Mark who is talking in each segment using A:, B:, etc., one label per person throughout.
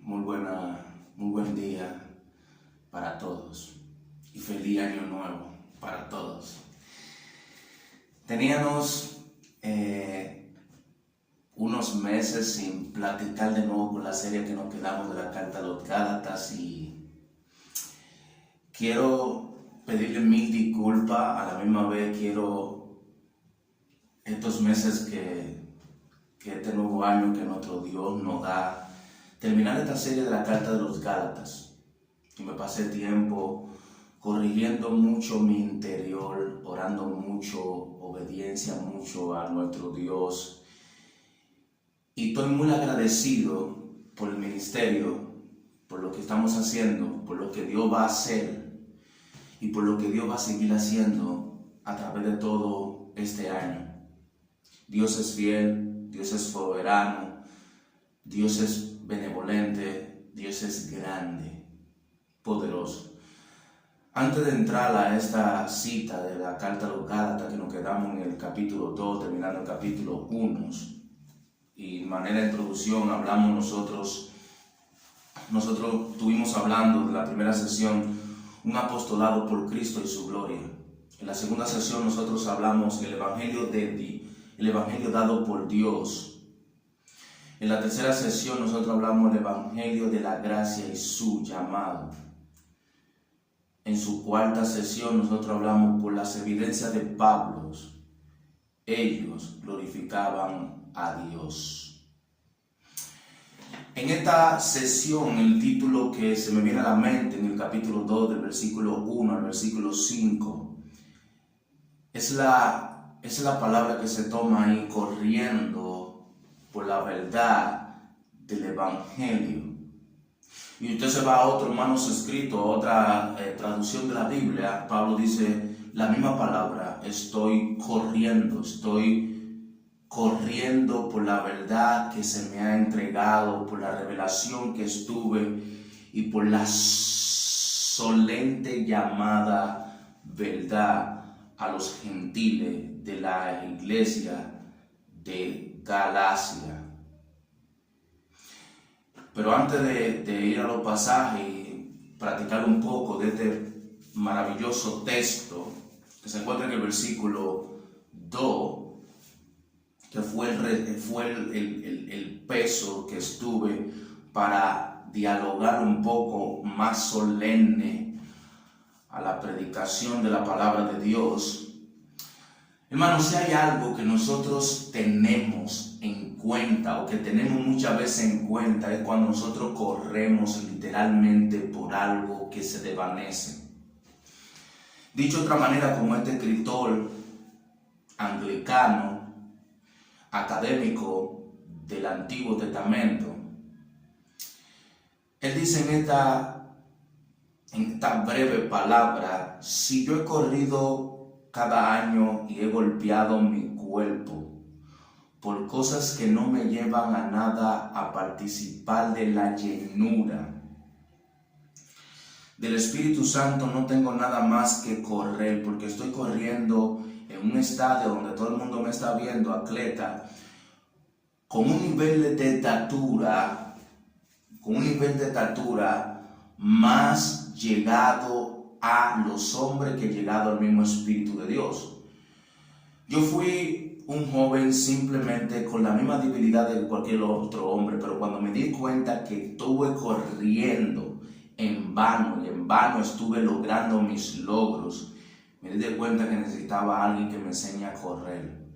A: Muy buen día para todos y feliz año nuevo para todos. Teníamos unos meses sin platicar de nuevo con la serie que nos quedamos de la carta a los Gálatas y quiero pedirle mil disculpas, a la misma vez quiero estos meses que este nuevo año que nuestro Dios nos da, terminar esta serie de la carta de los Gálatas. Y me pasé tiempo corrigiendo mucho mi interior, orando mucho, obediencia mucho a nuestro Dios. Y estoy muy agradecido por el ministerio, por lo que estamos haciendo, por lo que Dios va a hacer y por lo que Dios va a seguir haciendo a través de todo este año. Dios es fiel, Dios es soberano, Dios es benevolente, Dios es grande, poderoso. Antes de entrar a esta cita de la carta a los Gálatas, que nos quedamos en el capítulo 2, terminando el capítulo 1, y de manera de introducción nosotros estuvimos hablando de la primera sesión, un apostolado por Cristo y su gloria. En la segunda sesión nosotros hablamos del el evangelio dado por Dios. En la tercera sesión nosotros hablamos del evangelio de la gracia y su llamado. En su cuarta sesión nosotros hablamos por las evidencias de Pablo. Ellos glorificaban a Dios. En esta sesión, el título que se me viene a la mente en el capítulo 2, del versículo 1 al versículo 5, es la palabra que se toma ahí, corriendo por la verdad del evangelio. Y usted se va a otro manuscrito, a otra traducción de la Biblia, Pablo dice la misma palabra: estoy corriendo por la verdad que se me ha entregado, por la revelación que estuve y por la solemne llamada verdad a los gentiles de la iglesia de Galacia. Pero antes de ir a los pasajes y practicar un poco de este maravilloso texto que se encuentra en el versículo 2, que fue el peso que estuve para dialogar un poco más solemne a la predicación de la palabra de Dios. Hermanos, si hay algo que nosotros tenemos en cuenta, o que tenemos muchas veces en cuenta, es cuando nosotros corremos literalmente por algo que se desvanece. Dicho de otra manera, como este escritor anglicano, académico del Antiguo Testamento, él dice en esta breve palabra: si yo he corrido cada año y he golpeado mi cuerpo por cosas que no me llevan a nada, a participar de la llenura del Espíritu Santo, no tengo nada más que correr, porque estoy corriendo en un estadio donde todo el mundo me está viendo, atleta, con un nivel de estatura más llegado a los hombres que llegado al mismo Espíritu de Dios. Yo fui un joven simplemente con la misma debilidad de cualquier otro hombre, pero cuando me di cuenta que estuve corriendo en vano y en vano estuve logrando mis logros, me di cuenta que necesitaba a alguien que me enseñe a correr.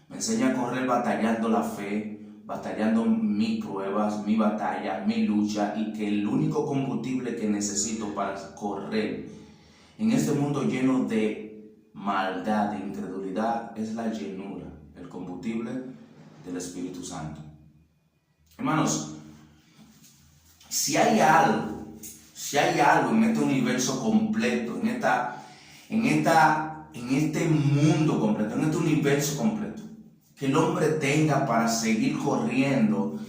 A: Me enseña a correr batallando la fe, batallando mis pruebas, mi batalla, mi lucha, y que el único combustible que necesito para correr en este mundo lleno de maldad, de incredulidad, es la llenura, el combustible del Espíritu Santo. Hermanos, si hay algo en este universo completo, en este mundo completo, en este universo completo, que el hombre tenga para seguir corriendo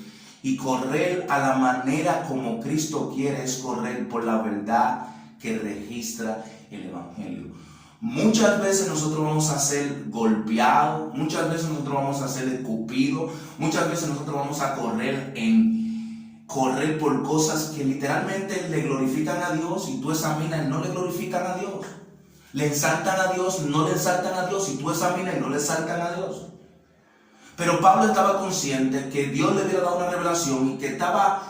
A: y correr a la manera como Cristo quiere, es correr por la verdad que registra el evangelio. Muchas veces nosotros vamos a ser golpeados, muchas veces nosotros vamos a ser escupidos, muchas veces nosotros vamos a correr correr por cosas que literalmente le glorifican a Dios y tú examinas y no le glorifican a Dios. Le exaltan a Dios, no le exaltan a Dios y tú examinas y no le exaltan a Dios. Pero Pablo estaba consciente que Dios le había dado una revelación y que estaba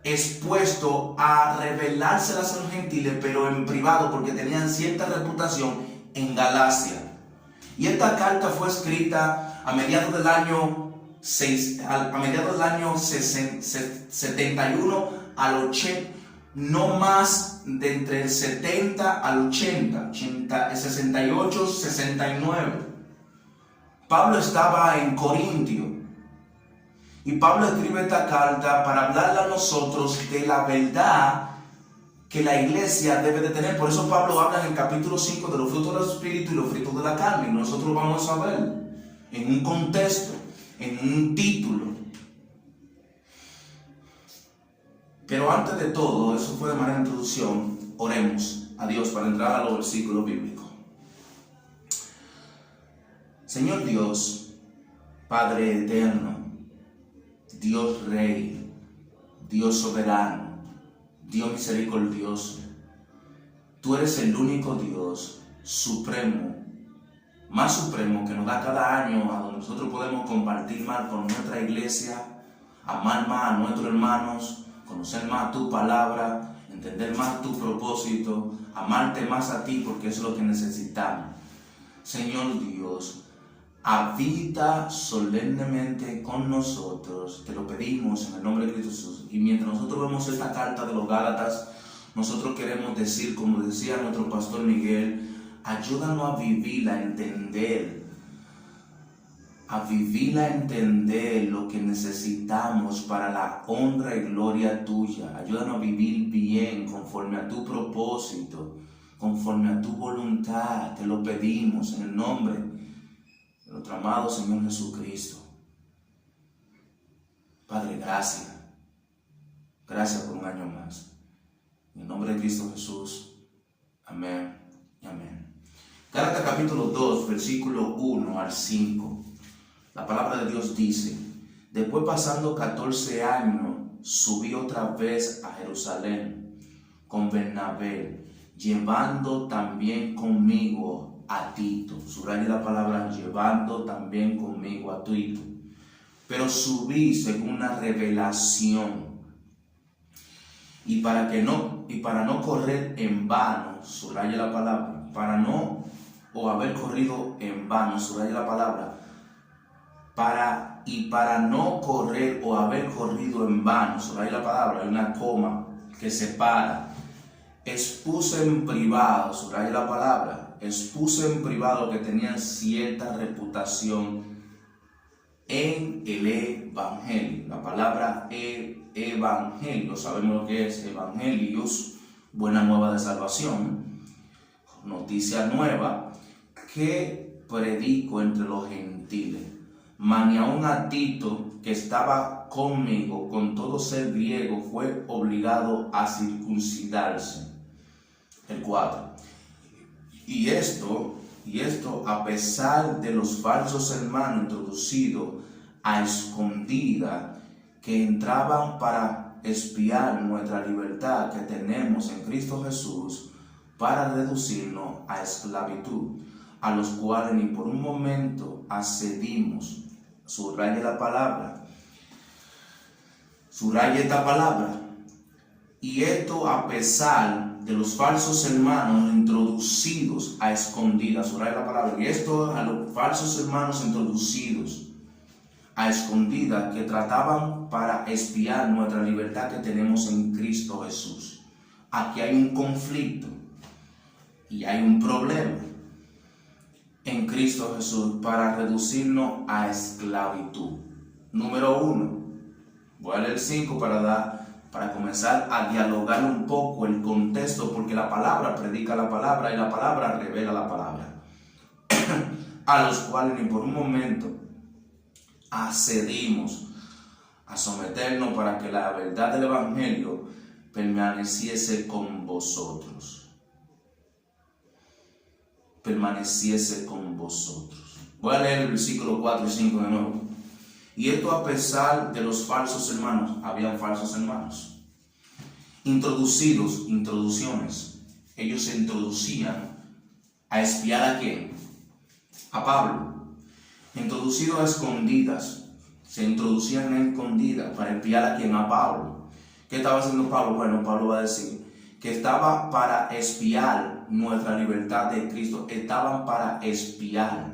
A: expuesto a revelárselas a los gentiles, pero en privado, porque tenían cierta reputación en Galacia. Y esta carta fue escrita a mediados del año 71 al 80, no más de entre el 70 al 80, 68, 69. Pablo estaba en Corintio y Pablo escribe esta carta para hablarle a nosotros de la verdad que la iglesia debe de tener. Por eso Pablo habla en el capítulo 5 de los frutos del Espíritu y los frutos de la carne. Y nosotros vamos a ver en un contexto, en un título. Pero antes de todo, eso fue de manera de introducción, oremos a Dios para entrar a los versículos bíblicos. Señor Dios, Padre eterno, Dios Rey, Dios soberano, Dios misericordioso, tú eres el único Dios supremo, más supremo, que nos da cada año a donde nosotros podemos compartir más con nuestra iglesia, amar más a nuestros hermanos, conocer más tu palabra, entender más tu propósito, amarte más a ti, porque eso es lo que necesitamos. Señor Dios, habita solemnemente con nosotros, te lo pedimos en el nombre de Cristo Jesús. Y mientras nosotros vemos esta carta de los Gálatas, nosotros queremos decir, como decía nuestro pastor Miguel, ayúdanos a vivirla, a entender lo que necesitamos para la honra y gloria tuya. Ayúdanos a vivir bien, conforme a tu propósito, conforme a tu voluntad. Te lo pedimos en el nombre de nuestro amado Señor Jesucristo. Padre, gracias. Gracias por un año más. En el nombre de Cristo Jesús. Amén y amén. Gálatas capítulo 2, versículo 1 al 5. La palabra de Dios dice: después, pasando 14 años, subí otra vez a Jerusalén con Bernabé, llevando también conmigo a Tito. Subraye la palabra llevando también conmigo a Tito. Pero subí según una revelación. Y para no correr en vano, subraye la palabra, para no haber corrido en vano, subraye la palabra, para no correr o haber corrido en vano, subraye la palabra, hay una coma que separa. Expuse en privado, subraye la palabra, expuse en privado que tenían cierta reputación en el evangelio. La palabra evangelio, sabemos lo que es evangelios, buena nueva de salvación, noticia nueva que predico entre los gentiles. Mas ni aun a Tito, que estaba conmigo, con todo ser griego, fue obligado a circuncidarse. El 4. Y esto a pesar de los falsos hermanos introducidos a escondida, que entraban para espiar nuestra libertad que tenemos en Cristo Jesús, para reducirnos a esclavitud, a los cuales ni por un momento accedimos. Subraye la palabra, subraye esta palabra. Y esto a pesar de los falsos hermanos introducidos a escondidas. Subraye la palabra. Y esto a los falsos hermanos introducidos a escondidas, que trataban para espiar nuestra libertad que tenemos en Cristo Jesús. Aquí hay un conflicto y hay un problema en Cristo Jesús para reducirnos a esclavitud. Número 1. Voy a leer 5 para comenzar a dialogar un poco el contexto, porque la palabra predica la palabra y la palabra revela la palabra. A los cuales ni por un momento accedimos a someternos, para que la verdad del evangelio permaneciese con vosotros. Permaneciese con vosotros. Voy a leer el versículo 4 y 5 de nuevo. Y esto a pesar de los falsos hermanos. Habían falsos hermanos. Introducciones. Ellos se introducían a espiar ¿a quién? A Pablo. Introducidos a escondidas. Se introducían a escondidas para espiar ¿a quién? A Pablo. ¿Qué estaba haciendo Pablo? Bueno, Pablo va a decir que estaba para espiar nuestra libertad de Cristo. Estaban para espiar.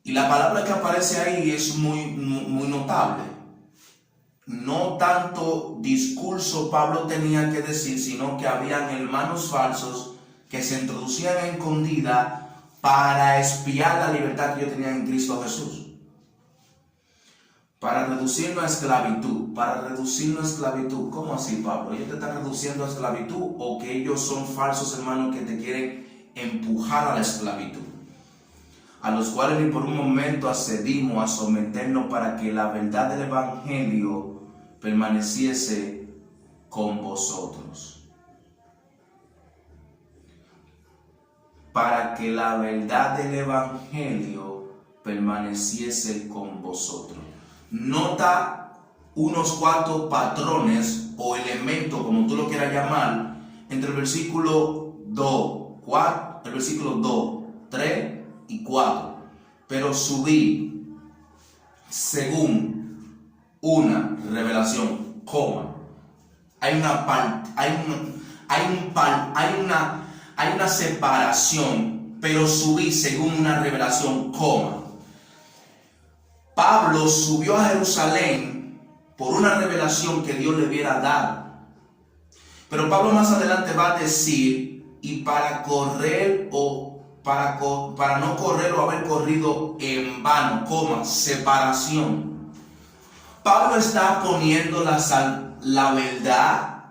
A: Y la palabra que aparece ahí es muy notable. No tanto discurso Pablo tenía que decir, sino que habían hermanos falsos que se introducían a escondida para espiar la libertad que yo tenía en Cristo Jesús. Para reducirnos a esclavitud. ¿Cómo así, Pablo? ¿Ellos te están reduciendo a esclavitud o que ellos son falsos hermanos que te quieren empujar a la esclavitud? A los cuales ni por un momento accedimos a someternos para que la verdad del Evangelio permaneciese con vosotros. Para que la verdad del Evangelio permaneciese con vosotros. Nota unos cuantos patrones o elementos, como tú lo quieras llamar, entre el versículo 2, 3 y 4. Pero subí según una revelación, coma. Hay una separación, pero subí según una revelación, coma. Pablo subió a Jerusalén por una revelación que Dios le hubiera dado. Pero Pablo más adelante va a decir, y para correr o para no correr o haber corrido en vano, coma, separación. Pablo está poniendo la verdad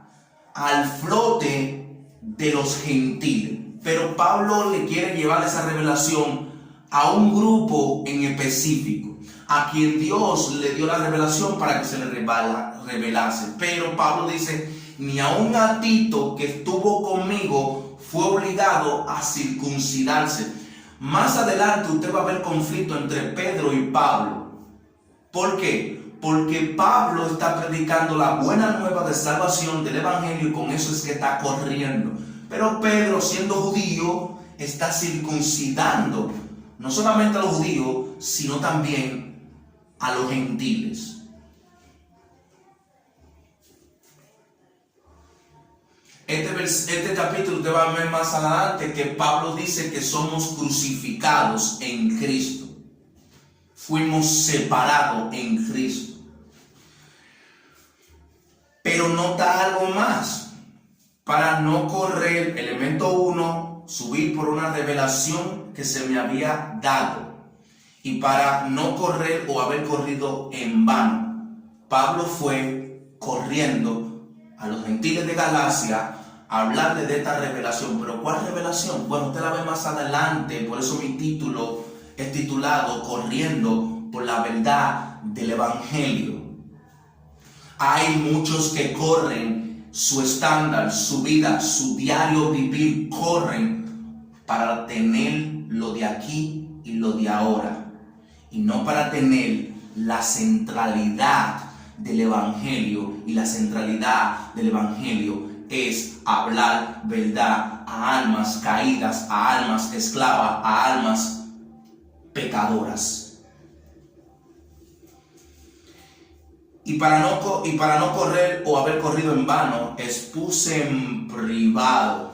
A: al flote de los gentiles. Pero Pablo le quiere llevar esa revelación a un grupo en específico, a quien Dios le dio la revelación para que se le revelase. Pero Pablo dice, ni aun a Tito, que estuvo conmigo, fue obligado a circuncidarse. Más adelante usted va a ver conflicto entre Pedro y Pablo. ¿Por qué? Porque Pablo está predicando la buena nueva de salvación del Evangelio y con eso es que está corriendo. Pero Pedro, siendo judío, está circuncidando no solamente a los judíos, sino también a los gentiles. Este capítulo usted va a ver más adelante que Pablo dice que somos crucificados en Cristo. Fuimos separados en Cristo. Pero nota algo más. Para no correr, elemento 1, subir por una revelación que se me había dado. Y para no correr o haber corrido en vano, Pablo fue corriendo a los gentiles de Galacia a hablarle de esta revelación. ¿Pero cuál revelación? Bueno, usted la ve más adelante, por eso mi título es titulado Corriendo por la verdad del Evangelio. Hay muchos que corren su estándar, su vida, su diario vivir, corren para tener lo de aquí y lo de ahora, y no para tener la centralidad del Evangelio. Y la centralidad del Evangelio es hablar verdad a almas caídas, a almas esclavas, a almas pecadoras. Y para no correr o haber corrido en vano, expuse en privado.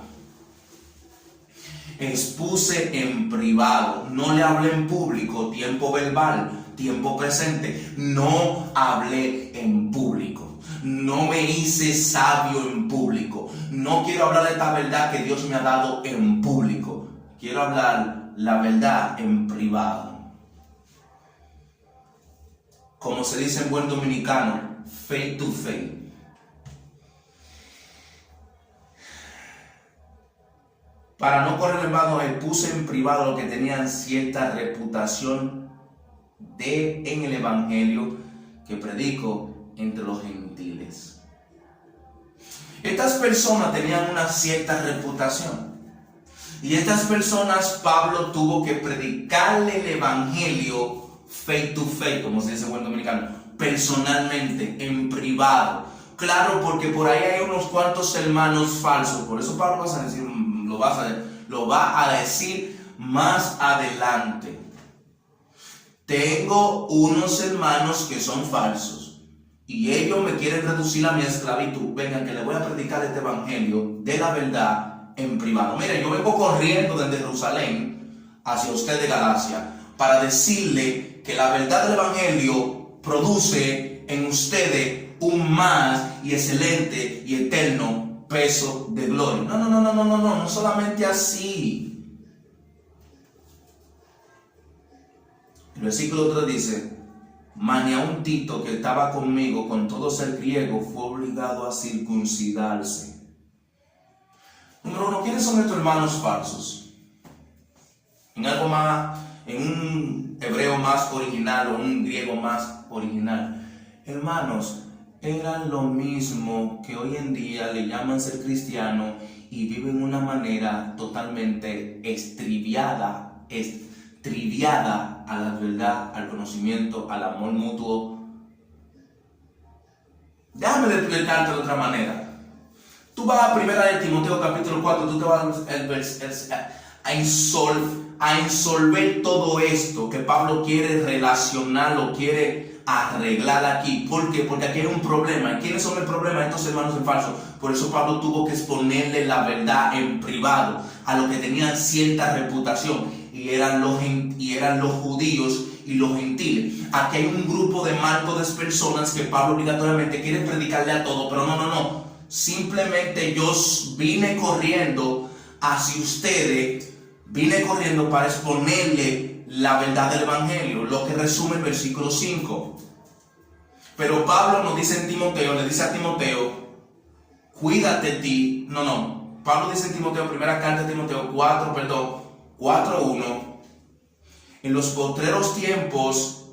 A: No le hablé en público, tiempo verbal, tiempo presente. No hablé en público. No me hice sabio en público. No quiero hablar de esta verdad que Dios me ha dado en público. Quiero hablar la verdad en privado. Como se dice en buen dominicano, face to face. Para no correr en vano, expuse en privado lo que tenían cierta reputación en el Evangelio que predico entre los gentiles. Estas personas tenían una cierta reputación. Y estas personas Pablo tuvo que predicarle el Evangelio face to face, como se dice en buen dominicano, personalmente, en privado. Claro, porque por ahí hay unos cuantos hermanos falsos. Por eso Pablo lo va a decir más adelante. Tengo unos hermanos que son falsos y ellos me quieren reducir a mi esclavitud. Vengan, que les voy a predicar este evangelio de la verdad en privado. Miren, yo vengo corriendo desde Jerusalén hacia usted de Galacia para decirle que la verdad del evangelio produce en ustedes un más y excelente y eterno peso de gloria. No solamente así. El versículo 3 dice: mas ni aun Tito, que estaba conmigo, con todo ser griego, fue obligado a circuncidarse. Número 1, ¿quiénes son estos hermanos falsos? En un hebreo más original o un griego más original, hermanos, eran lo mismo que hoy en día le llaman ser cristiano y viven de una manera totalmente triviada a la verdad, al conocimiento, al amor mutuo. Déjame explicarte de otra manera. Tú vas a 1 Timoteo capítulo 4, tú te vas a insolver todo esto que Pablo quiere relacionar o quiere arreglar aquí. ¿Por qué? Porque aquí hay un problema. ¿Y quiénes son el problema? Estos hermanos en falso. Por eso Pablo tuvo que exponerle la verdad en privado a los que tenían cierta reputación, y eran los judíos y los gentiles. Aquí hay un grupo de marcos de personas que Pablo obligatoriamente quiere predicarle a todos, pero no. Simplemente yo vine corriendo hacia ustedes, para exponerle la verdad del evangelio, lo que resume el versículo 5. Pero Pablo nos dice le dice a Timoteo, cuídate de ti. Pablo dice en Timoteo, primera carta de Timoteo 4:1, en los postreros tiempos,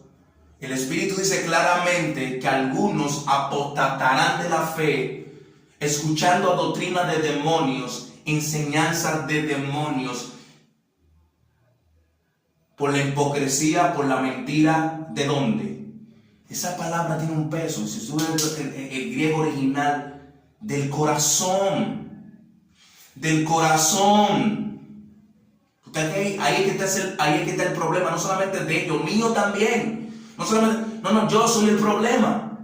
A: el Espíritu dice claramente que algunos apostatarán de la fe, escuchando a doctrina de demonios, enseñanzas de demonios, por la hipocresía, por la mentira. ¿De dónde? Esa palabra tiene un peso. Si tú ves el griego original, del corazón. Ahí es que está el problema, no solamente de ellos, mío también. Yo soy el problema.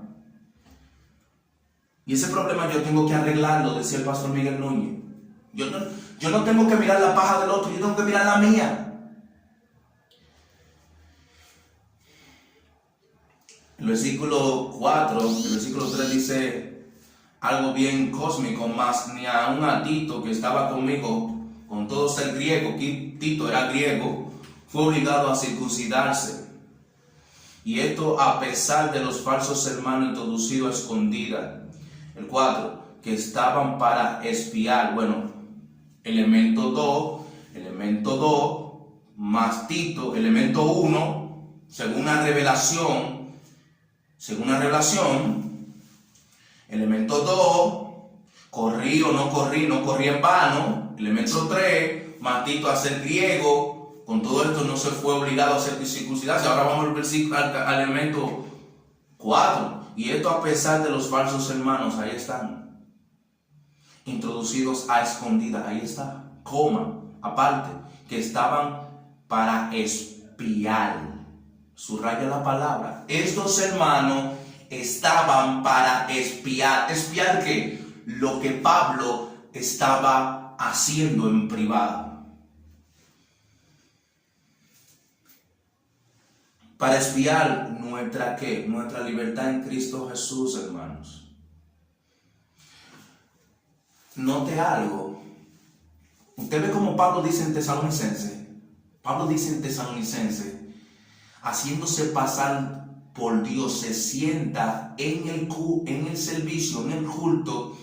A: Y ese problema yo tengo que arreglarlo, decía el pastor Miguel Núñez. Yo no tengo que mirar la paja del otro, yo tengo que mirar la mía. El versículo 3 dice algo bien cósmico: mas ni aun a Tito, que estaba conmigo, con todo ser griego, que Tito era griego, fue obligado a circuncidarse. Y esto a pesar de los falsos hermanos introducidos a escondida. El 4, que estaban para espiar. Elemento 2, más Tito, elemento 1, según una revelación. Elemento 2, corrí o no corrí en vano. Elemento 3, más Tito a ser griego, con todo esto no se fue obligado a hacer circuncidarse. Ahora vamos al elemento 4, y esto a pesar de los falsos hermanos. Ahí están, introducidos a escondidas. Ahí está, aparte, que estaban para espiar. Subraya la palabra. Estos hermanos estaban para espiar. ¿Espiar qué? Lo que Pablo estaba haciendo en privado. Para espiar nuestra libertad en Cristo Jesús, hermanos. Note algo. Usted ve como Pablo dice en Tesalonicense, haciéndose pasar por Dios, se sienta en el servicio, en el culto,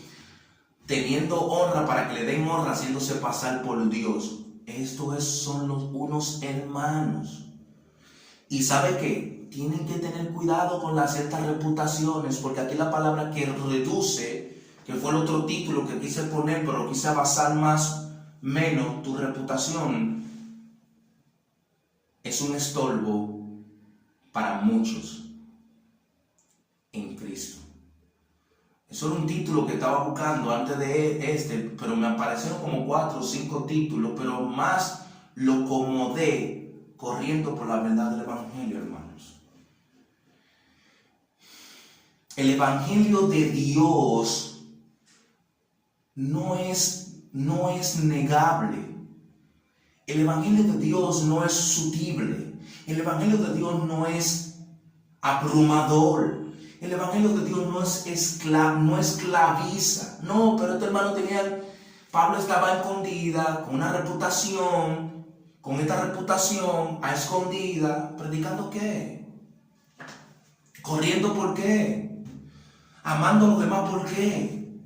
A: teniendo honra para que le den honra, haciéndose pasar por Dios. Estos son unos hermanos. Y ¿sabe qué? Tienen que tener cuidado con las ciertas reputaciones, porque aquí la palabra que reduce, que fue el otro título que quise poner, pero quise basar menos tu reputación, es un estorbo para muchos en Cristo. Eso era un título que estaba buscando antes de pero me aparecieron como 4 o 5 títulos, pero más lo acomodé corriendo por la verdad del Evangelio, hermanos. El Evangelio de Dios no es negable. El Evangelio de Dios no es sutible. El Evangelio de Dios no es abrumador. El Evangelio de Dios no esclaviza. No, pero este hermano Pablo estaba escondida, con una reputación, con esta reputación a escondida, ¿predicando qué? ¿Corriendo por qué? ¿Amando a los demás por qué?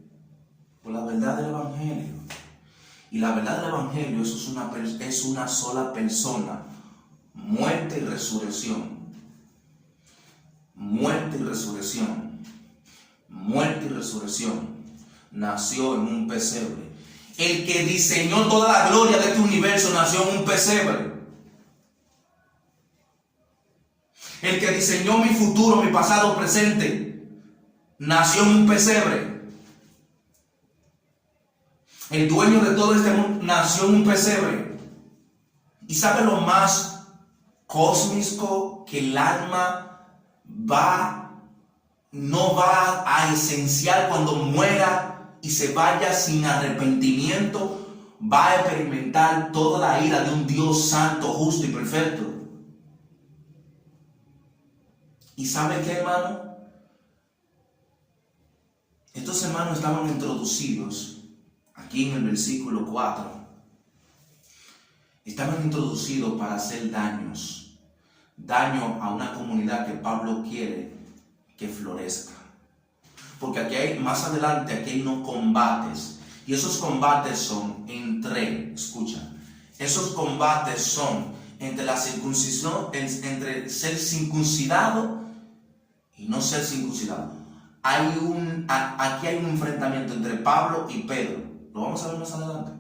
A: Por la verdad del Evangelio. Y la verdad del Evangelio es una sola persona, muerte y resurrección. Muerte y resurrección. Muerte y resurrección. Nació en un pesebre. El que diseñó toda la gloria de este universo nació en un pesebre. El que diseñó mi futuro, mi pasado, presente, nació en un pesebre. El dueño de todo este mundo nació en un pesebre. ¿Y sabe lo más cósmico? Que el alma no va a esencial cuando muera y se vaya sin arrepentimiento, va a experimentar toda la ira de un Dios santo, justo y perfecto. ¿Y sabe qué, hermano? Estos hermanos estaban introducidos aquí en el versículo 4. Estaban introducidos para hacer daño a una comunidad que Pablo quiere que florezca. Porque más adelante aquí hay unos combates, y esos combates son esos combates son entre la circuncisión, entre ser circuncidado y no ser circuncidado. Aquí hay un enfrentamiento entre Pablo y Pedro. Lo vamos a ver más adelante.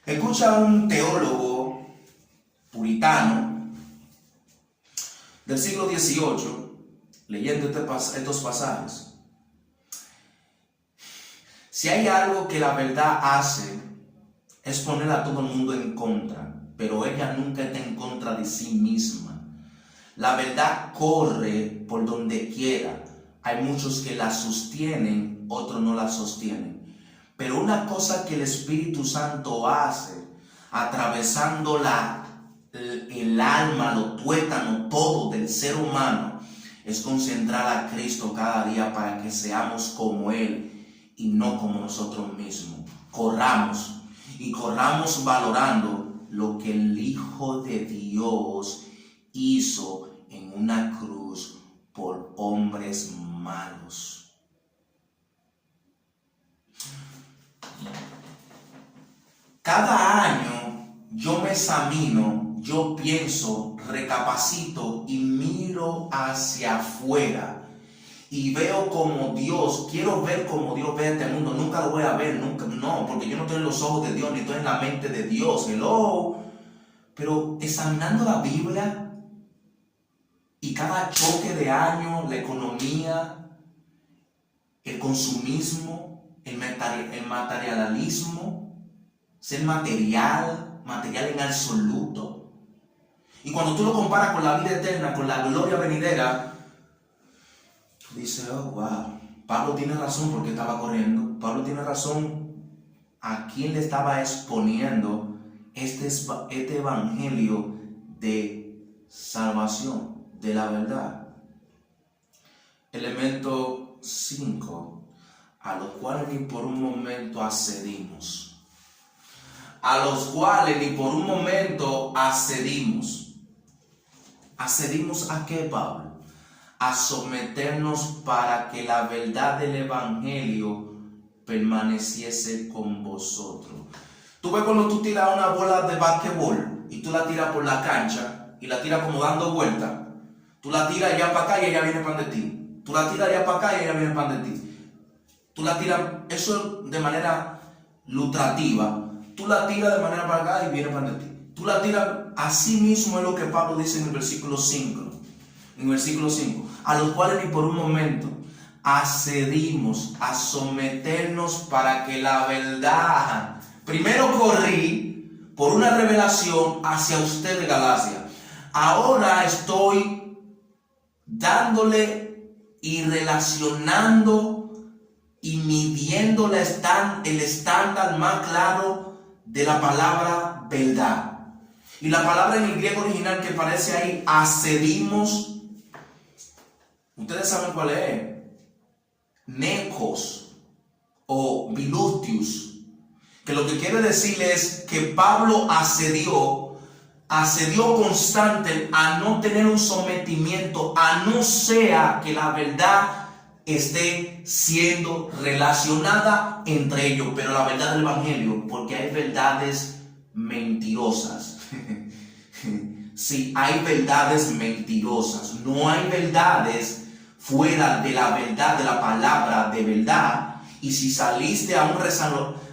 A: Escucha a un teólogo puritano del siglo XVIII leyendo estos pasajes. Si hay algo que la verdad hace, es poner a todo el mundo en contra, pero ella nunca está en contra de sí misma. La verdad corre por donde quiera. Hay muchos que la sostienen, otros no la sostienen. Pero una cosa que el Espíritu Santo hace, atravesando el alma, los tuétanos, todo del ser humano, es concentrar a Cristo cada día para que seamos como Él y no como nosotros mismos. Corramos valorando lo que el Hijo de Dios hizo en una cruz por hombres malos. Cada año yo me examino, yo pienso, recapacito y miro hacia afuera y veo como Dios, quiero ver como Dios ve este mundo. Nunca lo voy a ver, no, porque yo no estoy en los ojos de Dios, ni estoy en la mente de Dios. Hello. Pero examinando la Biblia y cada choque de año, la economía, el consumismo, el materialismo, ser material en absoluto. Y cuando tú lo comparas con la vida eterna, con la gloria venidera, tú dices, oh, wow, Pablo tiene razón porque estaba corriendo. Pablo tiene razón a quién le estaba exponiendo este evangelio de salvación, de la verdad. Elemento 5, a los cuales ni por un momento accedimos. A los cuales ni por un momento accedimos. ¿Accedimos a qué, Pablo? A someternos para que la verdad del evangelio permaneciese con vosotros. Tú ves cuando tú tiras una bola de basquetbol y tú la tiras por la cancha y la tiras como dando vueltas. Tú la tiras allá para acá y ella viene para de ti. Tú la tiras allá para acá y ella viene para de ti. Tú la tiras, eso de manera lucrativa. Tú la tiras de manera para acá y viene para de ti. tú la tiras, así mismo es lo que Pablo dice en el versículo 5. En el versículo 5, a los cuales ni por un momento accedimos a someternos para que la verdad, primero corrí por una revelación hacia usted de Galacia, ahora estoy dándole y relacionando y midiéndole el estándar más claro de la palabra verdad. Y la palabra en el griego original que aparece ahí, accedimos, ustedes saben cuál es, nekos o bilutius, que lo que quiere decir es que Pablo accedió constante a no tener un sometimiento, a no sea que la verdad esté siendo relacionada entre ellos, pero la verdad del evangelio, porque hay verdades mentirosas. Sí, hay verdades mentirosas, no hay verdades fuera de la verdad de la palabra de verdad. Y si saliste a un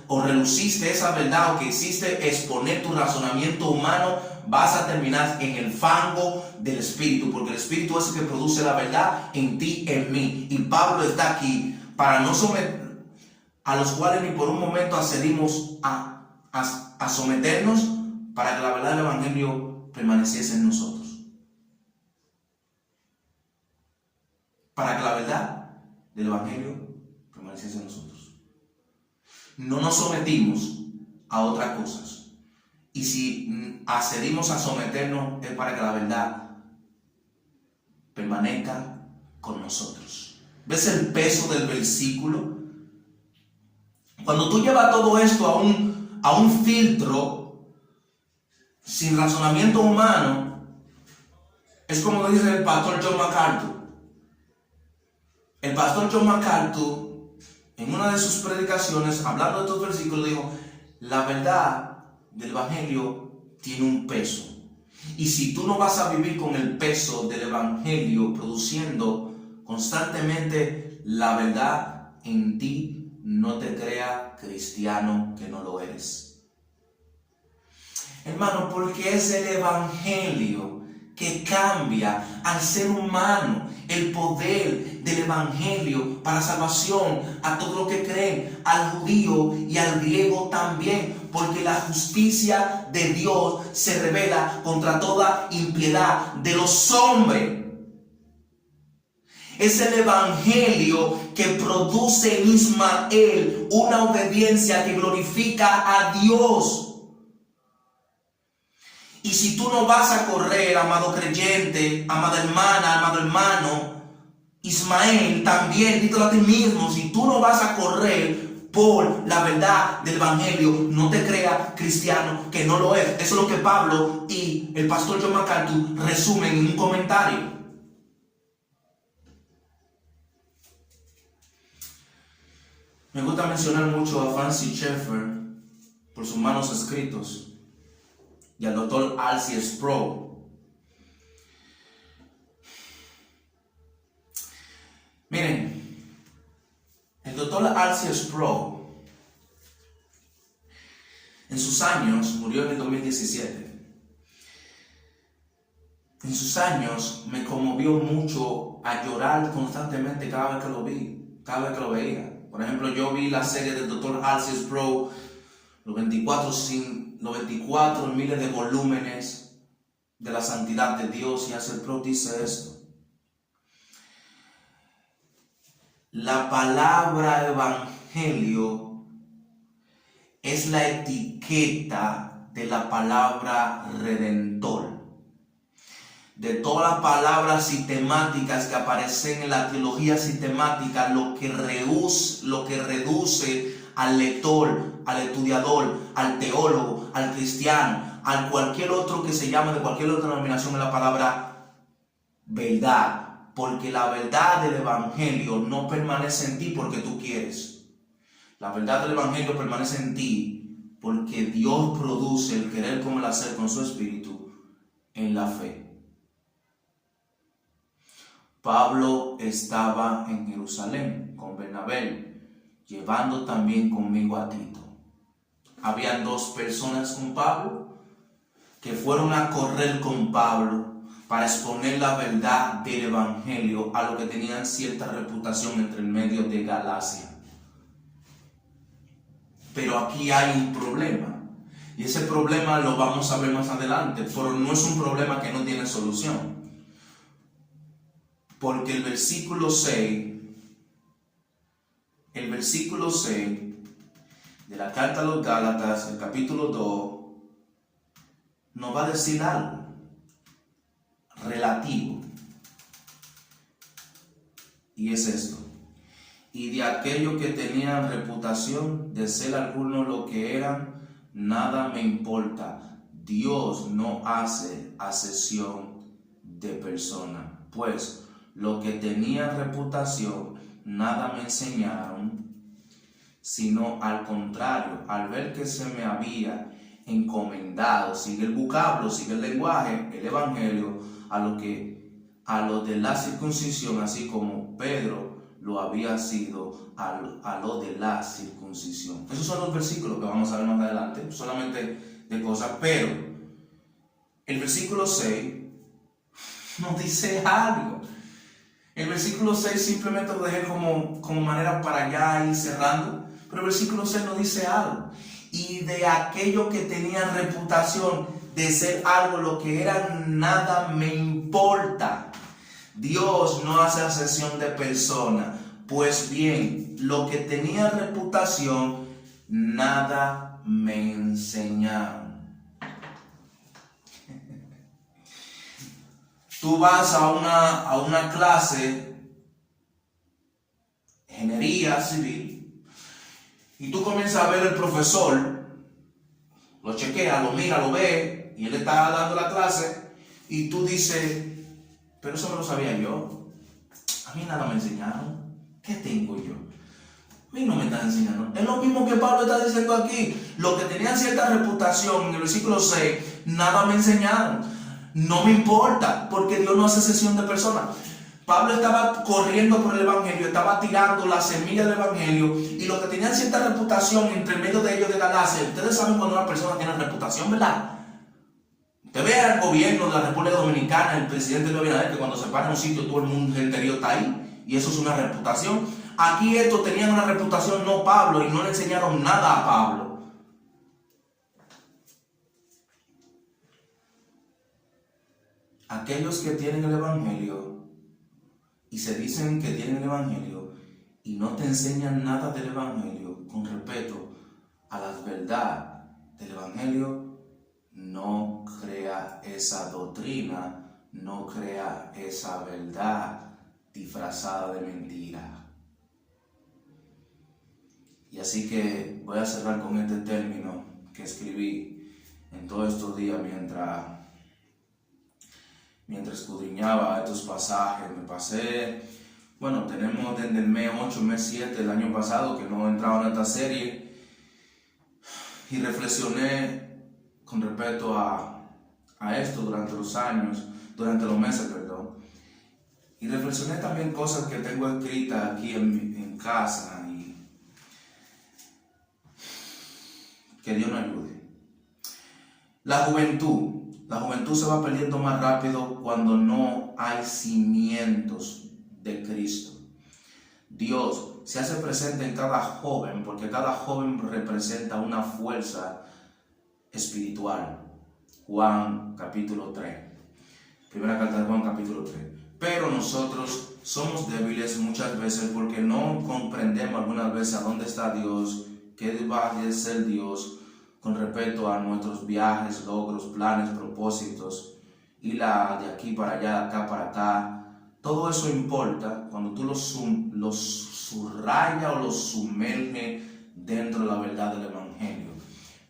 A: o reluciste esa verdad o que hiciste exponer tu razonamiento humano, vas a terminar en el fango del Espíritu, porque el Espíritu es el que produce la verdad en ti, en mí. Y Pablo está aquí para no someter, a los cuales ni por un momento accedimos a someternos, para que la verdad del evangelio permaneciese en nosotros. Para que la verdad del evangelio permaneciese en nosotros. No nos sometimos a otras cosas. Y si accedimos a someternos es para que la verdad permanezca con nosotros. ¿Ves el peso del versículo? Cuando tú llevas todo esto a un filtro sin razonamiento humano, es como dice el pastor John MacArthur. El pastor John MacArthur, en una de sus predicaciones, hablando de estos versículos, dijo: la verdad del evangelio tiene un peso. Y si tú no vas a vivir con el peso del evangelio, produciendo constantemente la verdad en ti, no te crea cristiano que no lo eres. Hermano, porque es el evangelio que cambia al ser humano. El poder del evangelio para salvación a todos los que creen, al judío y al griego también, porque la justicia de Dios se revela contra toda impiedad de los hombres. Es el evangelio que produce en Ismael una obediencia que glorifica a Dios. Y si tú no vas a correr, amado creyente, amada hermana, amado hermano, Ismael, también dítelo a ti mismo, si tú no vas a correr por la verdad del evangelio, no te creas cristiano que no lo es. Eso es lo que Pablo y el pastor John MacArthur resumen en un comentario. Me gusta mencionar mucho a Francis Schaeffer por sus manos escritos y al doctor R.C. Sproul. Miren, el doctor R.C. Sproul en sus años, murió en el 2017, en sus años me conmovió mucho a llorar constantemente cada vez que lo vi, cada vez que lo veía. Por ejemplo, yo vi la serie del doctor R.C. Sproul, los 24 miles de volúmenes de la santidad de Dios, y R.C. Sproul dice esto: la palabra evangelio es la etiqueta de la palabra redentor. De todas las palabras sistemáticas que aparecen en la teología sistemática, lo que reduce al lector, al estudiador, al teólogo, al cristiano, a cualquier otro que se llame de cualquier otra denominación, es la palabra verdad. Porque la verdad del evangelio no permanece en ti porque tú quieres. La verdad del evangelio permanece en ti porque Dios produce el querer como el hacer con su espíritu en la fe. Pablo estaba en Jerusalén con Bernabé, llevando también conmigo a Tito. Habían dos personas con Pablo, que fueron a correr con Pablo para exponer la verdad del Evangelio a los que tenían cierta reputación entre el medio de Galacia. Pero aquí hay un problema, y ese problema lo vamos a ver más adelante, pero no es un problema que no tiene solución. Porque el versículo 6 de la carta a los Gálatas, el capítulo 2, nos va a decir algo relativo. Y es esto: y de aquellos que tenían reputación de ser algunos lo que eran, nada me importa. Dios no hace acepción de persona. Pues los que tenían reputación nada me enseñaron, sino al contrario, al ver que se me había encomendado, sigue el vocablo, sigue el lenguaje, el evangelio, a lo de la circuncisión, así como Pedro lo había sido a lo de la circuncisión. Esos son los versículos que vamos a ver más adelante, solamente de cosas, pero el versículo 6 nos dice algo. El versículo 6 simplemente lo dejé como manera para ya ir cerrando, pero el versículo 6 nos dice algo. Y de aquellos que tenían reputación de ser algo lo que eran, nada me importa. Dios no hace acepción de persona. Pues bien, lo que tenía reputación, nada me enseñaron. Tú vas a una clase, ingeniería civil, y tú comienzas a ver el profesor, lo chequea, lo mira, lo ve, y él está dando la clase, y tú dices, pero eso no lo sabía yo. A mí nada me enseñaron. ¿Qué tengo yo? A mí no me están enseñando. Es lo mismo que Pablo está diciendo aquí. Los que tenían cierta reputación en el versículo 6, nada me enseñaron. No me importa, porque Dios no hace excepción de personas. Pablo estaba corriendo por el Evangelio, estaba tirando la semilla del Evangelio, y los que tenían cierta reputación entre medio de ellos de Galacia, ustedes saben cuando una persona tiene reputación, ¿verdad? Usted ve al gobierno de la República Dominicana, el presidente Luis Abinader, que cuando se para en un sitio todo el mundo gentío está ahí, y eso es una reputación. Aquí estos tenían una reputación, no Pablo, y no le enseñaron nada a Pablo. Aquellos que tienen el Evangelio y se dicen que tienen el Evangelio y no te enseñan nada del Evangelio con respecto a la verdad del Evangelio, no crea esa doctrina, no crea esa verdad disfrazada de mentira. Y así que voy a cerrar con este término que escribí en todos estos días mientras escudriñaba estos pasajes. Me pasé, tenemos desde el mes 8, mes 7 del año pasado que no entraba en esta serie, y reflexioné con respecto a esto durante los meses, y reflexioné también cosas que tengo escritas aquí en casa, y que Dios nos ayude. La juventud se va perdiendo más rápido cuando no hay cimientos de Cristo. Dios se hace presente en cada joven, porque cada joven representa una fuerza espiritual. Juan capítulo 3. Primera carta de Juan capítulo 3. Pero nosotros somos débiles muchas veces porque no comprendemos algunas veces a dónde está Dios, qué va a ser Dios con respecto a nuestros viajes, logros, planes, propósitos, ir de aquí para allá, de acá para acá. Todo eso importa cuando tú los subrayas o los sumerges dentro de la verdad del Evangelio.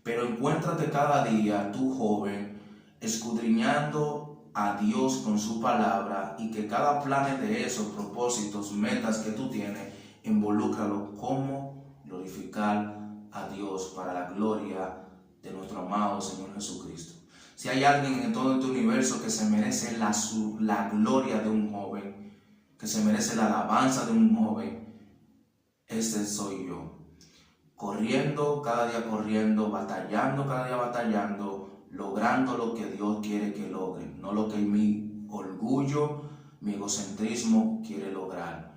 A: Pero encuéntrate cada día, tú joven, escudriñando a Dios con su palabra, y que cada plan de esos propósitos, metas que tú tienes, involúcralo como glorificar a Dios para la gloria de nuestro amado Señor Jesucristo. Si hay alguien en todo este universo que se merece la gloria de un joven, que se merece la alabanza de un joven, ese soy yo. Corriendo, cada día corriendo, batallando, cada día batallando, logrando lo que Dios quiere que logre, no lo que mi orgullo, mi egocentrismo quiere lograr.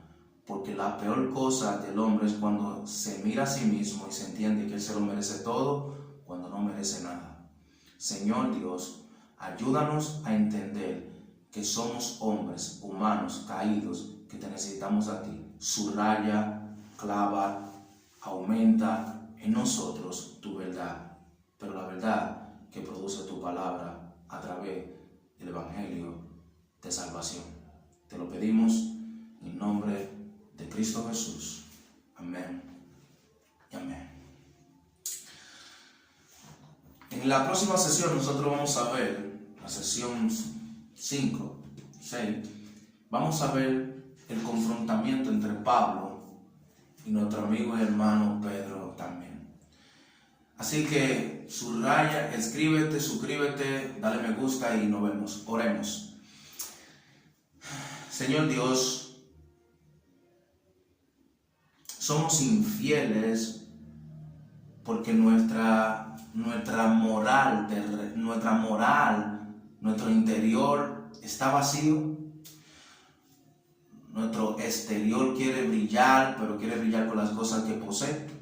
A: Porque la peor cosa del hombre es cuando se mira a sí mismo y se entiende que él se lo merece todo cuando no merece nada. Señor Dios, ayúdanos a entender que somos hombres humanos caídos que te necesitamos a ti. Subraya, clava, aumenta en nosotros tu verdad, pero la verdad que produce tu palabra a través del Evangelio de salvación. Te lo pedimos en nombre de Cristo Jesús. Amén y amén. En la próxima sesión nosotros vamos a ver, la sesión 5, 6, vamos a ver el confrontamiento entre Pablo y nuestro amigo y hermano Pedro también. Así que subraya, escríbete, suscríbete, dale me gusta y nos vemos. Oremos. Señor Dios, somos infieles porque nuestra moral, nuestro interior está vacío. Nuestro exterior quiere brillar, pero quiere brillar con las cosas que posee.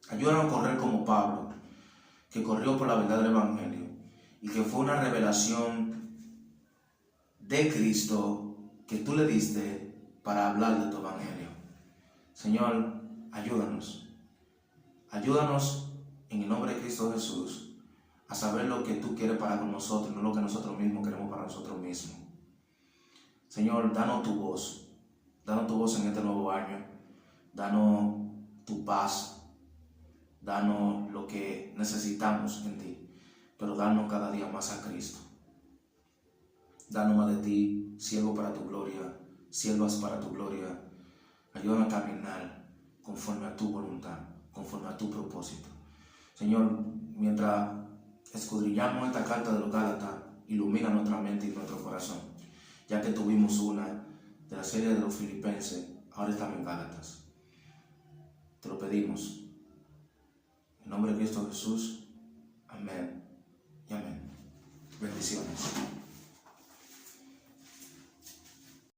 A: Ayúdanos a correr como Pablo, que corrió por la verdad del Evangelio y que fue una revelación de Cristo que tú le diste para hablar de tu Evangelio. Señor, ayúdanos. Ayúdanos en el nombre de Cristo Jesús a saber lo que tú quieres para con nosotros, no lo que nosotros mismos queremos para nosotros mismos. Señor, danos tu voz en este nuevo año, danos tu paz, danos lo que necesitamos en ti, pero danos cada día más a Cristo. Danos más de ti, siervo para tu gloria, siervas para tu gloria. Ayúdanos a caminar conforme a tu voluntad, conforme a tu propósito. Señor, mientras escudriñamos esta carta de los Gálatas, ilumina nuestra mente y nuestro corazón, ya que tuvimos una de la serie de los Filipenses, ahora estamos en Gálatas. Te lo pedimos. En nombre de Cristo Jesús. Amén y amén. Bendiciones.